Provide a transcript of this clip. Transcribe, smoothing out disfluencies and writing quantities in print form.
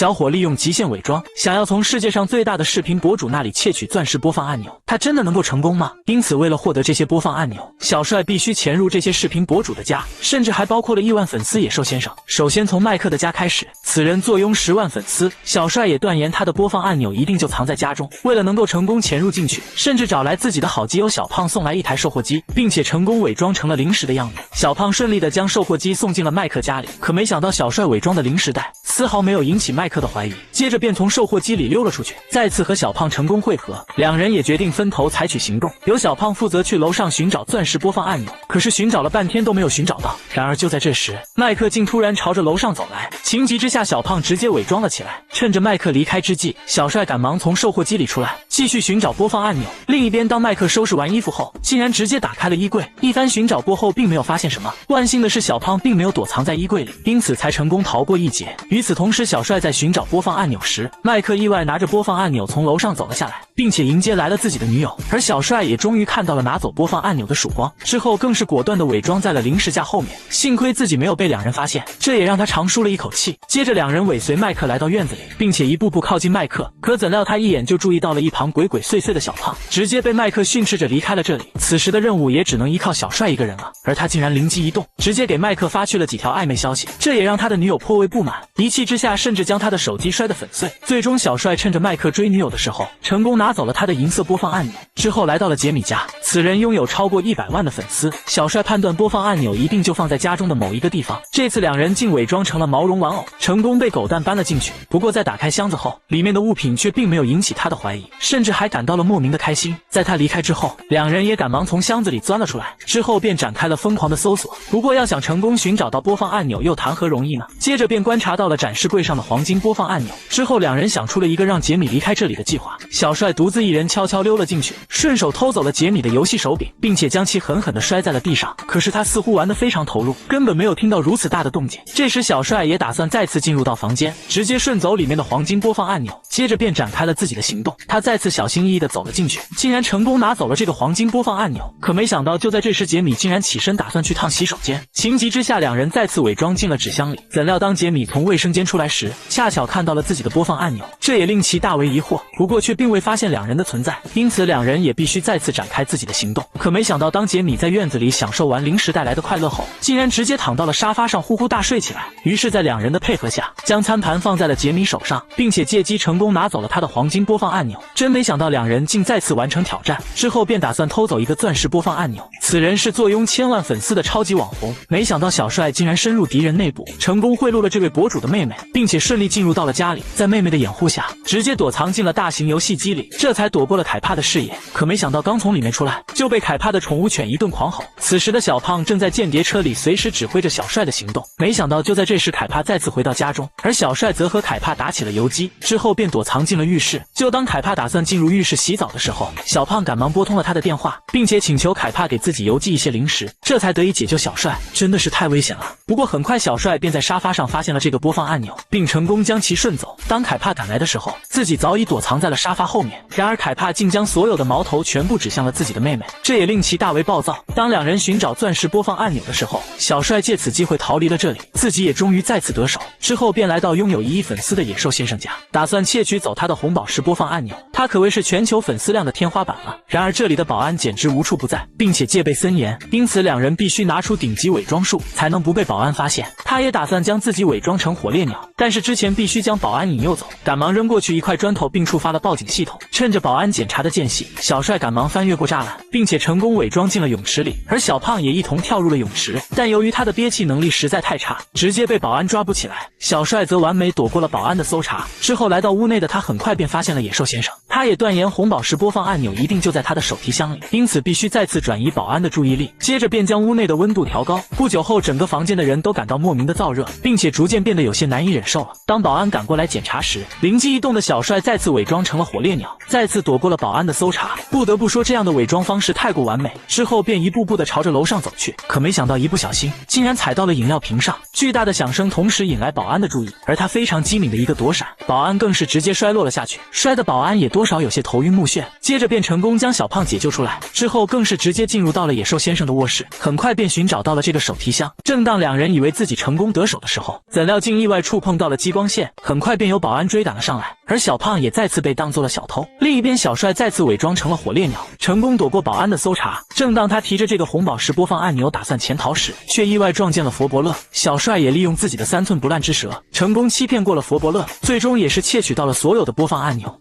小伙利用极限伪装，想要从世界上最大的视频博主那里窃取钻石播放按钮，他真的能够成功吗？因此，为了获得这些播放按钮，小帅必须潜入这些视频博主的家，甚至还包括了亿万粉丝野兽先生。首先从麦克的家开始，此人坐拥10万粉丝，小帅也断言他的播放按钮一定就藏在家中。为了能够成功潜入进去，甚至找来自己的好基友小胖送来一台售货机，并且成功伪装成了零食的样子。小胖顺利的将售货机送进了麦克家里，可没想到小帅伪装的零食袋丝毫没有引起麦克的怀疑，接着便从售货机里溜了出去。再次和小胖成功会合，两人也决定分头采取行动，由小胖负责去楼上寻找钻石播放按钮，可是寻找了半天都没有寻找到。然而就在这时，麦克竟突然朝着楼上走来，情急之下小胖直接伪装了起来。趁着麦克离开之际，小帅赶忙从售货机里出来，继续寻找播放按钮。另一边，当麦克收拾完衣服后，竟然直接打开了衣柜，一番寻找过后并没有发现什么。万幸的是小胖并没有躲藏在衣柜里，因此才成功逃过一劫。与此同时，小帅在寻找播放按钮时，麦克意外拿着播放按钮从楼上走了下来，并且迎接来了自己的女友。而小帅也终于看到了拿走播放按钮的曙光，之后更是果断的伪装在了零食架后面。幸亏自己没有被两人发现，这也让他长舒了一口气。接着两人尾随麦克来到院子里，并且一步步靠近麦克，可怎料他一眼就注意到了一旁鬼鬼祟祟的小胖，直接被麦克训斥着离开了这里。此时的任务也只能依靠小帅一个人了，而他竟然灵机一动，直接给麦克发去了几条暧昧消息，这也让他的女友颇为不满，一气之下甚至将他的手机摔得粉碎。最终小帅趁着麦克追女友的时候，成功拿走了他的银色播放按钮，之后来到了杰米家。此人拥有超过100万的粉丝，小帅判断播放按钮一定就放在家中的某一个地方。这次两人竟伪装成了毛绒玩偶，成功被狗蛋搬了进去。不过在打开箱子后，里面的物品却并没有引起他的怀疑，甚至还感到了莫名的开心。在他离开之后，两人也赶忙从箱子里钻了出来，之后便展开了疯狂的搜索。不过要想成功寻找到播放按钮又谈何容易呢？接着便观察到了展示柜上的黄金播放按钮，之后两人想出了一个让杰米离开这里的计划。小帅独自一人悄悄溜了进去，顺手偷走了杰米的游戏手柄，并且将其狠狠地摔在了地上。可是他似乎玩得非常投入，根本没有听到如此大的动静。这时小帅也打算再次进入到房间，直接顺走里面的黄金播放按钮，接着便展开了自己的行动。他再次小心翼翼地走了进去，竟然成功拿走了这个黄金播放按钮。可没想到就在这时，杰米竟然起身打算去趟洗手间。情急之下，两人再次伪装进了纸箱里。怎料当杰米从卫生间出来时，恰巧看到了自己的播放按钮，这也令其大为疑惑，不过却并未发现两人的存在，因此两人也必须再次展开自己的行动。可没想到当杰米在院子里享受完零食带来的快乐后，竟然直接躺到了沙发上呼呼大睡起来。于是在两人的配合下，将餐盘放在了杰米手上，并且借机成功拿走了他的黄金播放按钮。真没想到两人竟再次完成挑战，之后便打算偷走一个钻石播放按钮。此人是坐拥1000万粉丝的超级网红，没想到小帅竟然深入敌人内部，成功贿赂了这位博主的妹妹，并且顺利进入到了家里，在妹妹的掩护下，直接躲藏进了大型游戏机里，这才躲过了凯帕的视野。可没想到刚从里面出来，就被凯帕的宠物犬一顿狂吼。此时的小胖正在间谍车里随时指挥着小帅的行动，没想到就在这时，凯帕再次回到家中，而小帅则和凯帕打起了游击，之后便躲藏进了浴室。就当凯帕打算进入浴室洗澡的时候，小胖赶忙拨通了他的电话，并且请求凯帕给自己邮寄一些零食，这才得以解救小帅。真的是太危险了。不过很快小帅便在沙发上发现了这个播放按钮，并成功将其顺走。当凯帕赶来的时候，自己早已躲藏在了沙发后面，然而凯帕竟将所有的矛头全部指向了自己的妹妹，这也令其大为暴躁。当两人寻找钻石播放按钮的时候，小帅借此机会逃离了这里，自己也终于再次得手。之后便来到拥有1亿粉丝的野兽先生家，打算窃取走他的红宝石播放按钮。他可谓是全球粉丝量的天花板了。然而这里的保安简直无处不在，并且戒备森严，因此两人必须拿出顶级伪装术，才能不被保安发现。他也打算将自己伪装成火烈鸟，但是之前必须将保安引诱走，赶忙扔过去一块砖头，并触发了报警系统。趁着保安检查的间隙，小帅赶忙翻越过栅栏，并且成功伪装进了泳池里，而小胖也一同跳入了泳池。但由于他的憋气能力实在太差，直接被保安抓捕起来。小帅则完美躲过了保安的搜查。之后来到屋内的他很快便发现了野兽先生，他也断言红宝石播放按钮一定就在他的手提箱里，因此必须再次转移保安的注意力。接着便将屋内的温度调高。不久后，整个房间的人都感到莫名的燥热，并且逐渐变得有些难以忍受了。当保安赶过来检查时，灵机一动的小帅再次伪装成了火烈鸟，再次躲过了保安的搜查。不得不说，这样的伪装方式太过完美。之后便一步步的朝着楼上走去，可没想到一不小心竟然踩到了饮料瓶上，巨大的响声同时引来保安的注意，而他非常机敏的一个躲闪，保安更是直接摔落了下去，摔得保安也多多少有些头晕目眩，接着便成功将小胖解救出来，之后更是直接进入到了野兽先生的卧室，很快便寻找到了这个手提箱。正当两人以为自己成功得手的时候，怎料竟意外触碰到了激光线，很快便有保安追赶了上来，而小胖也再次被当作了小偷。另一边，小帅再次伪装成了火烈鸟，成功躲过保安的搜查。正当他提着这个红宝石播放按钮打算潜逃时，却意外撞见了佛伯乐。小帅也利用自己的3寸不烂之舌，成功欺骗过了佛伯乐，最终也是窃取到了所有的播放按钮。